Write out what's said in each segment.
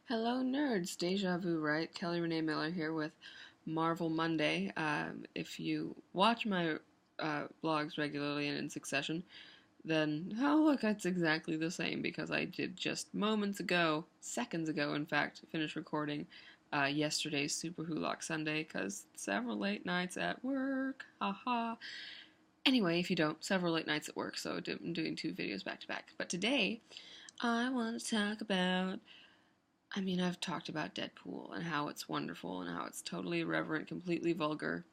Hello, nerds. Deja vu, right? Kelly Renee Miller here with Marvel Monday. If you watch my blogs regularly and in succession, then oh look, it's exactly the same because I did just moments ago, seconds ago, in fact, finish recording yesterday's Super Hulock Sunday because several late nights at work. Haha. Anyway, if you don't, several late nights at work, so I'm doing two videos back to back. But today, I want to talk about I've talked about Deadpool and how it's wonderful and how it's totally irreverent, completely vulgar,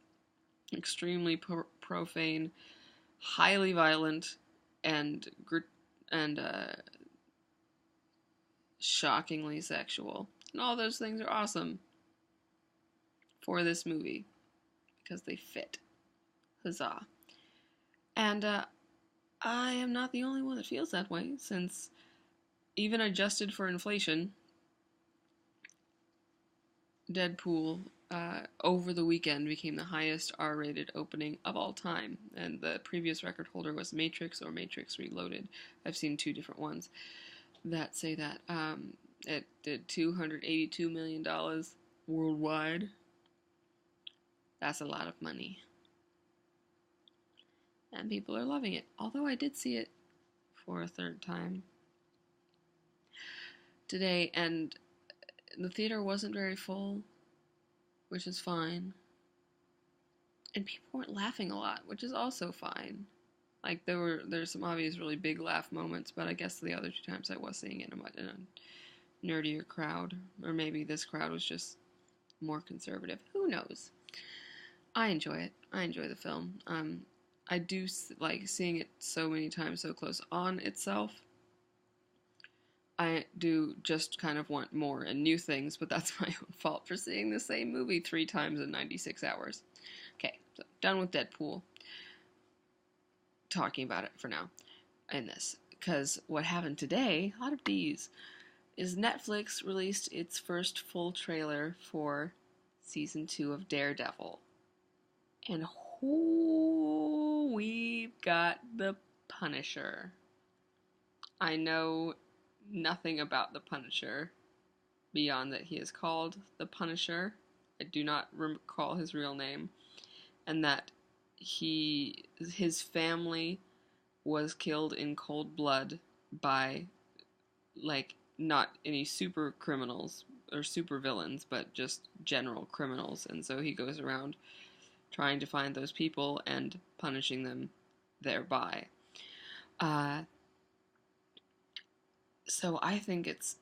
extremely profane, highly violent, and and shockingly sexual. And all those things are awesome for this movie because they fit. Huzzah! And I am not the only one that feels that way, since even adjusted for inflation, Deadpool over the weekend became the highest R-rated opening of all time, and the previous record holder was Matrix or Matrix Reloaded. I've seen two different ones that say that. It did $282 million worldwide. That's a lot of money. And people are loving it. Although I did see it for a third time today, and the theater wasn't very full, which is fine. And people weren't laughing a lot, which is also fine. Like there's some obvious really big laugh moments, but I guess the other two times I was seeing it in a nerdier crowd, or maybe this crowd was just more conservative. Who knows? I enjoy it. I enjoy the film. I do like seeing it so many times so close on itself. I do just kind of want more and new things, but that's my own fault for seeing the same movie 3 times in 96 hours. Okay, so done with Deadpool. Talking about it for now in this. Because what happened today, a lot of D's, is Netflix released its first full trailer for season 2 of Daredevil. And we've got the Punisher. I know nothing about the Punisher beyond that he is called the Punisher. I do not recall his real name, and that his family was killed in cold blood by, like, not any super criminals or super villains, but just general criminals, and so he goes around trying to find those people and punishing them thereby. So I think it's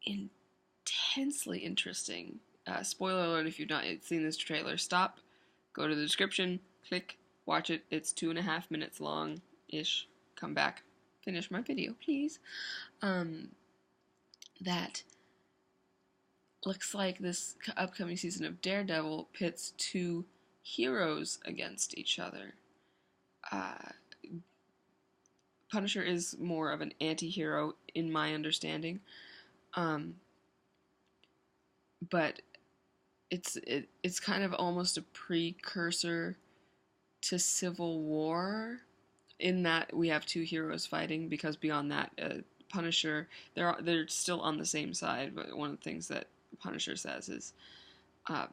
intensely interesting. Spoiler alert if you've not seen this trailer, stop, go to the description, click, watch it. It's 2.5 minutes long-ish. Come back, finish my video, please. That looks like this upcoming season of Daredevil pits two heroes against each other. Punisher is more of an anti-hero in my understanding, but it's kind of almost a precursor to Civil War, in that we have two heroes fighting, because beyond that, Punisher, they're still on the same side, but one of the things that Punisher says is, I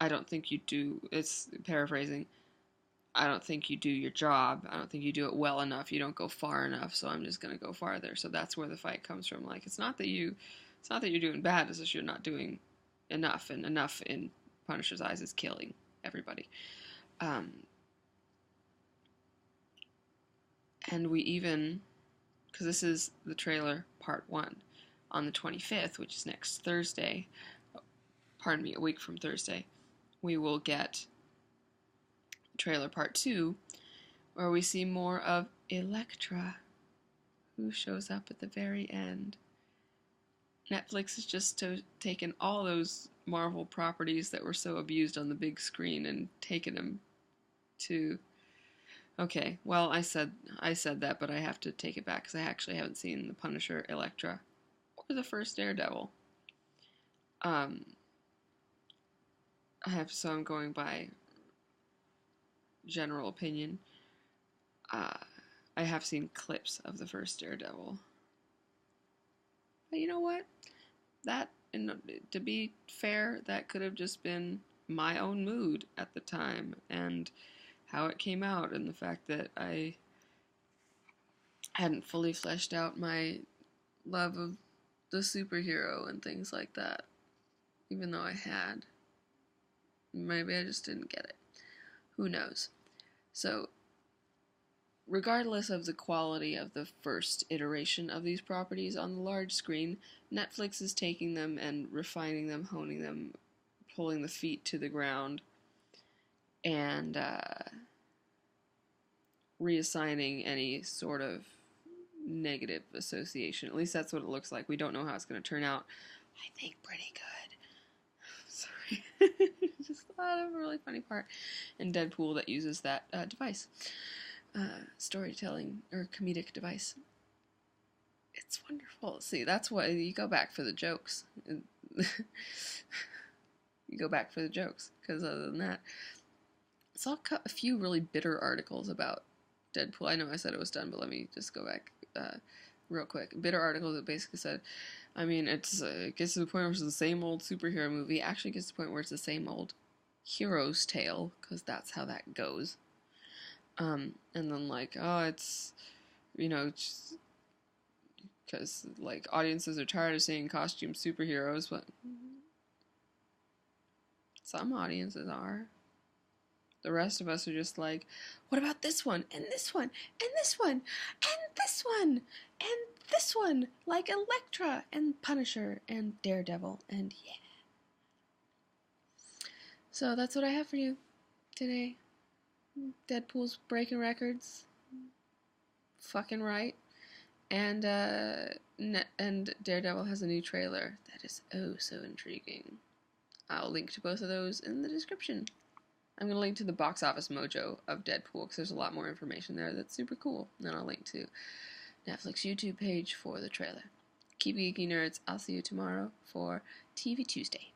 don't think you do, it's paraphrasing, I don't think you do your job, I don't think you do it well enough, you don't go far enough, so I'm just gonna go farther. So that's where the fight comes from. Like, it's not that you're doing bad, it's just you're not doing enough, and enough in Punisher's eyes is killing everybody. And we even, because this is the trailer part 1, on the 25th, which is next Thursday, pardon me, a week from Thursday, we will get trailer part 2, where we see more of Elektra, who shows up at the very end. Netflix has just taken all those Marvel properties that were so abused on the big screen and taken them to... Okay, well, I said that, but I have to take it back because I actually haven't seen The Punisher, Elektra, or the first Daredevil. So I'm going by general opinion. I have seen clips of the first Daredevil. But you know what? that, and to be fair, that could have just been my own mood at the time and how it came out, and the fact that I hadn't fully fleshed out my love of the superhero and things like that, even though I had. Maybe I just didn't get it. Who knows? So, regardless of the quality of the first iteration of these properties on the large screen, Netflix is taking them and refining them, honing them, pulling the feet to the ground, and reassigning any sort of negative association. At least that's what it looks like. We don't know how it's going to turn out. I think pretty good. Sorry. Just thought of a really funny part in Deadpool that uses that device. Storytelling or comedic device. It's wonderful. See, that's why you go back for the jokes. You go back for the jokes, because other than that, I saw a few really bitter articles about Deadpool. I know I said it was done, but let me just go back real quick. Bitter articles that basically said, I mean, it gets to the point where it's the same old superhero movie. Actually gets to the point where it's the same old hero's tale, because that's how that goes. And then like, oh, it's, because like audiences are tired of seeing costume superheroes, but some audiences are. The rest of us are just like, what about this one, and this one, and this one, and this one, and this one, like Elektra, and Punisher, and Daredevil, and yeah. So that's what I have for you today. Deadpool's breaking records. Fucking right. And Daredevil has a new trailer that is oh so intriguing. I'll link to both of those in the description. I'm going to link to the box office mojo of Deadpool because there's a lot more information there that's super cool. And then I'll link to Netflix YouTube page for the trailer. Keep geeky, nerds. I'll see you tomorrow for TV Tuesday.